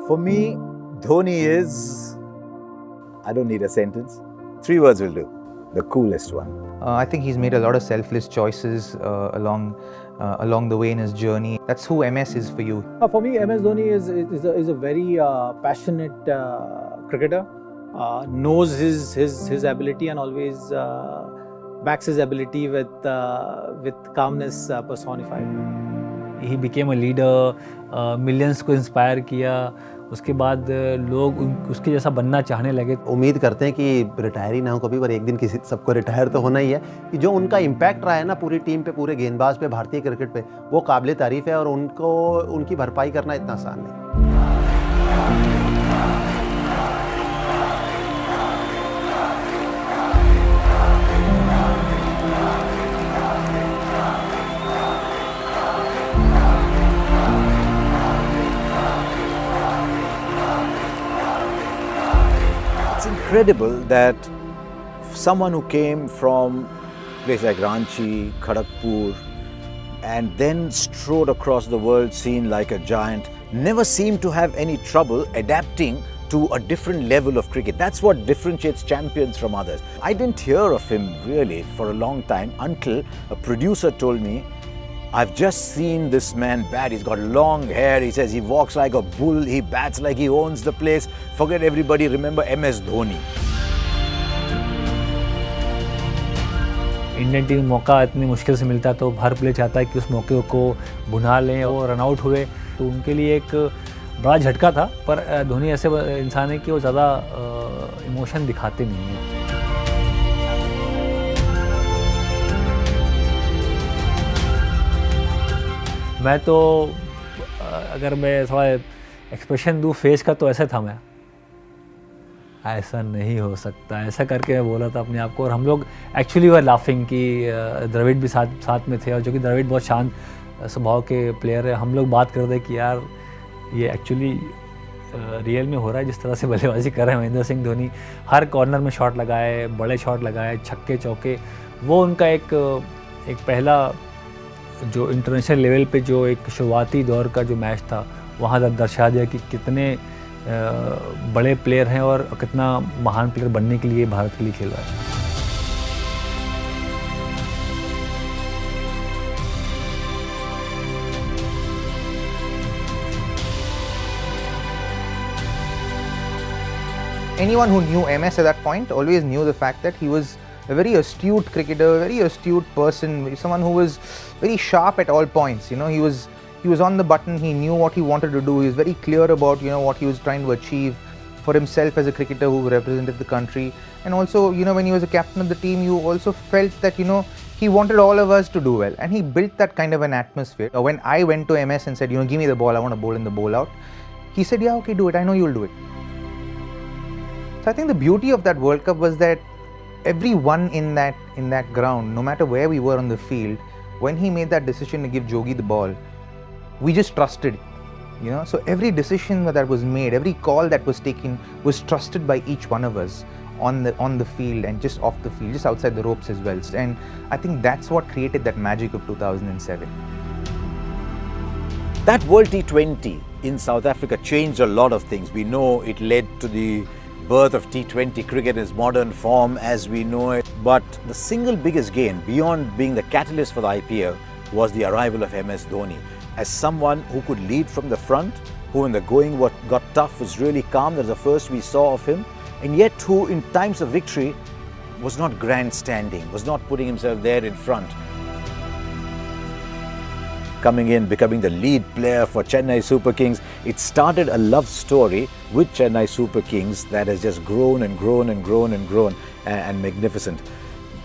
For me, Dhoni is, I don't need a sentence, 3 words will do, the coolest one. I think he's made a lot of selfless choices along the way in his journey. That's who MS is for you. For me, MS Dhoni is a very passionate cricketer. Knows his ability and always backs his ability with calmness personified. He became a leader, millions को inspire किया. उसके बाद लोग उसके जैसा बनना चाहने लगे. उम्मीद करते हैं कि रिटायर ही ना हो कभी, पर एक दिन किसी सबको रिटायर तो होना ही है. कि जो उनका इम्पैक्ट रहा है ना पूरी टीम पे, पूरे गेंदबाज पे, भारतीय क्रिकेट पे, वो काबिल तारीफ है और उनकी भरपाई करना इतना आसान नहीं. Incredible that someone who came from places like Ranchi, Kharagpur, and then strode across the world scene like a giant, never seemed to have any trouble adapting to a different level of cricket. That's what differentiates champions from others. I didn't hear of him really for a long time until a producer told me, I've just seen this man bat. He's got long hair. He says he walks like a bull. He bats like he owns the place. Forget everybody. Remember MS Dhoni. Indian team मौका इतनी मुश्किल से मिलता है तो हर player चाहता है कि उस मौके को भुना लें. वो रन आउट हुए तो उनके लिए एक बड़ा झटका था. पर धोनी ऐसे इंसान है कि वो ज़्यादा इमोशन दिखाते नहीं हैं. मैं तो अगर मैं थोड़ा एक्सप्रेशन दूँ फेस का तो ऐसा था मैं, ऐसा नहीं हो सकता, ऐसा करके मैं बोला था अपने आप को. और हम लोग एक्चुअली वर लाफिंग कि द्रविड़ भी साथ में थे, और जो कि द्रविड़ बहुत शांत स्वभाव के प्लेयर है. हम लोग बात कर रहे कि यार ये एक्चुअली रियल में हो रहा है जिस तरह से बल्लेबाजी कर रहे हैं महेंद्र सिंह धोनी. हर कॉर्नर में शॉट लगाए, बड़े शॉट लगाए, छक्के चौके. वो उनका एक पहला जो इंटरनेशनल लेवल पे जो एक शुरुआती दौर का जो मैच था, वहाँ दर्शा दिया कि कितने बड़े प्लेयर हैं और कितना महान प्लेयर बनने के लिए भारत के लिए खेल रहा है. Anyone who knew MS at that point always knew the fact that he was a very astute cricketer, a very astute person, someone who was very sharp at all points. You know, he was on the button. He knew what he wanted to do. He was very clear about, you know, what he was trying to achieve for himself as a cricketer who represented the country. And also, you know, when he was a captain of the team, you also felt that, you know, he wanted all of us to do well, and he built that kind of an atmosphere. When I went to MS and said, you know, give me the ball, I want to bowl in the bowl out, he said, yeah, okay, do it. I know you'll do it. So I think the beauty of that World Cup was that everyone in that ground, no matter where we were on the field, when he made that decision to give Jogi the ball, we just trusted, you know. So every decision that was made, every call that was taken was trusted by each one of us on the field and just off the field, just outside the ropes as well. And I think that's what created that magic of 2007. That World T20 in South Africa changed a lot of things. We know it led to the birth of T20 cricket in its modern form as we know it. But the single biggest gain, beyond being the catalyst for the IPL, was the arrival of MS Dhoni. As someone who could lead from the front, who when the going got tough was really calm, that was the first we saw of him, and yet who in times of victory was not grandstanding, was not putting himself there in front. Coming in, becoming the lead player for Chennai Super Kings, it started a love story with Chennai Super Kings that has just grown and grown and grown and grown and magnificent.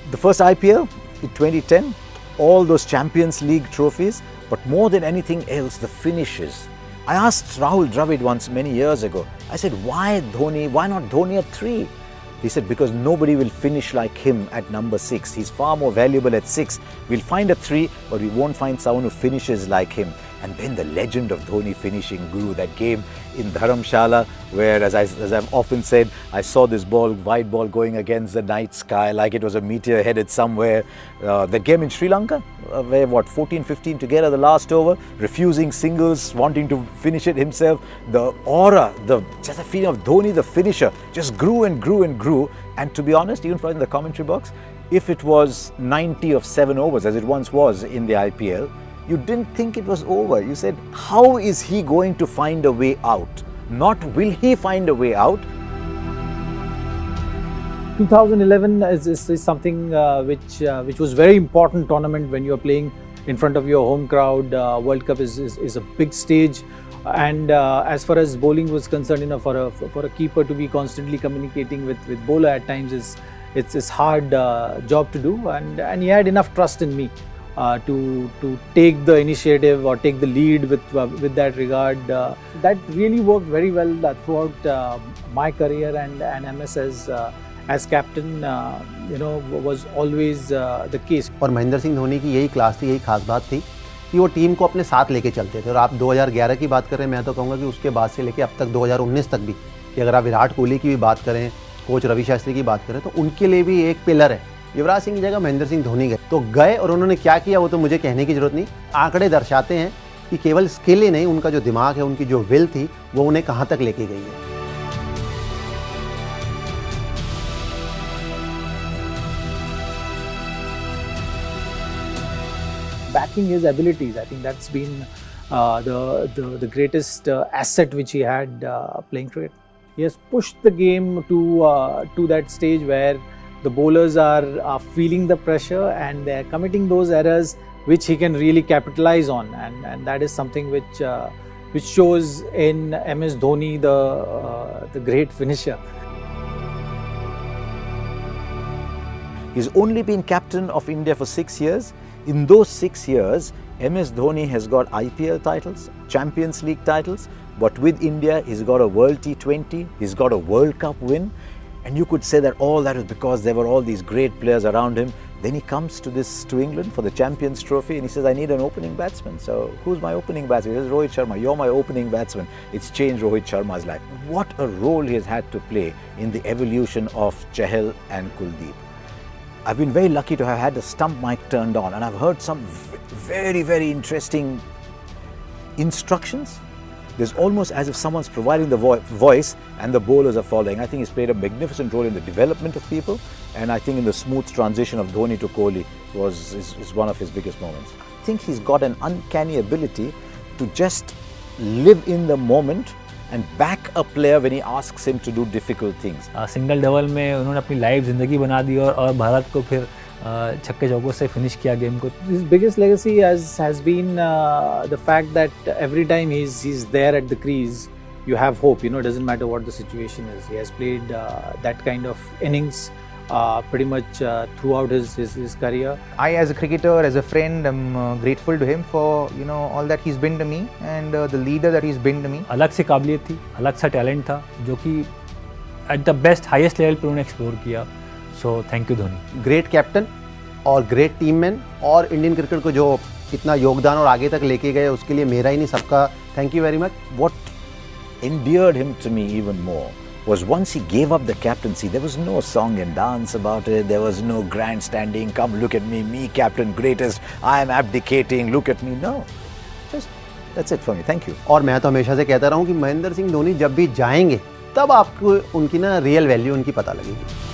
The first IPL in 2010, all those Champions League trophies, but more than anything else, the finishes. I asked Rahul Dravid once many years ago, I said, why Dhoni, why not Dhoni at 3? He said, because nobody will finish like him at number 6. He's far more valuable at 6. We'll find a 3, but we won't find someone who finishes like him. And then the legend of Dhoni finishing grew. That game in Dharamshala, where, as I've often said, I saw this ball, wide ball, going against the night sky like it was a meteor headed somewhere. That game in Sri Lanka, where 14-15 together the last over, refusing singles, wanting to finish it himself. The aura, just the feeling of Dhoni, the finisher, just grew and grew and grew. And to be honest, even in the commentary box, if it was 90 of 7 overs, as it once was in the IPL, you didn't think it was over. You said, how is he going to find a way out? Not will he find a way out? 2011 is something which was very important tournament when you are playing in front of your home crowd. World Cup is a big stage, and as far as bowling was concerned, for a keeper to be constantly communicating with bowler at times it's hard job to do, and he had enough trust in me to take the initiative or take the lead with that regard. That really worked very well throughout my career, and MS as captain was always the case. और महेंद्र सिंह धोनी की यही class थी, यही खास बात थी कि वो टीम को अपने साथ लेके चलते थे। और आप 2011 की बात करें, मैं तो कहूँगा कि उसके बाद से लेके अब तक 2019 तक भी, कि अगर आप विराट कोहली की भी बात करें, कोच रवि शास्त्री की बात करें, तो उनके लिए भी एक पिलर है। युवराज सिंह की जगह महेंद्र सिंह धोनी गए, तो गए और उन्होंने क्या किया वो तो मुझे कहने की जरूरत नहीं। आंकड़े दर्शाते हैं कि केवल स्किल ही नहीं, उनका जो दिमाग है, उनकी जो विल थी, वो उन्हें कहाँ तक लेके गई है। Backing his abilities, I think that's been the greatest asset which he had playing cricket. He has pushed the game to that stage where the bowlers are feeling the pressure and they are committing those errors which he can really capitalize on, and that is something which shows in MS Dhoni, the great finisher. He's only been captain of India for 6 years. In those 6 years, MS Dhoni has got IPL titles, Champions League titles, but with India, he's got a World T20, he's got a World Cup win. And you could say that all that was because there were all these great players around him. Then he comes to England for the Champions Trophy and he says, I need an opening batsman. So who's my opening batsman? He says, Rohit Sharma, you're my opening batsman. It's changed Rohit Sharma's life. What a role he has had to play in the evolution of Chahal and Kuldeep. I've been very lucky to have had the stump mic turned on, and I've heard some very, very interesting instructions. There's almost as if someone's providing the voice and the bowlers are following. I think he's played a magnificent role in the development of people, and I think in the smooth transition of Dhoni to Kohli is one of his biggest moments. I think he's got an uncanny ability to just live in the moment and back a player when he asks him to do difficult things. Single double में उन्होंने अपनी life ज़िंदगी बना दी और भारत को फिर छक्के चौकों से फिनिश किया गेम को. His biggest legacy has been the fact that every time he's there at the crease, you have hope. It doesn't matter what the situation is. He has played that kind of innings pretty much throughout his career. I, as a cricketer, as a friend, am grateful to him for all that he's been to me and the leader that he's been to me. अलग सी काबिलियत थी, अलग सा talent था जो कि at the best highest level पे उन्होंने एक्सप्लोर किया. So thank you Dhoni. Great captain और ग्रेट टीम मैन, और इंडियन क्रिकेट को जो इतना योगदान और आगे तक लेके गए, उसके लिए मेरा ही नहीं सबका thank you very much. What endeared him to me even more was once he gave up the captaincy, there was no song and dance about it, there was no grandstanding, come look at me captain, greatest, I am abdicating, look at me. No, just that's it for me, thank you. और मैं तो हमेशा से कहता रहा हूँ कि महेंद्र सिंह धोनी जब भी जाएंगे तब आपको उनकी रियल वैल्यू उनकी पता लगेगी.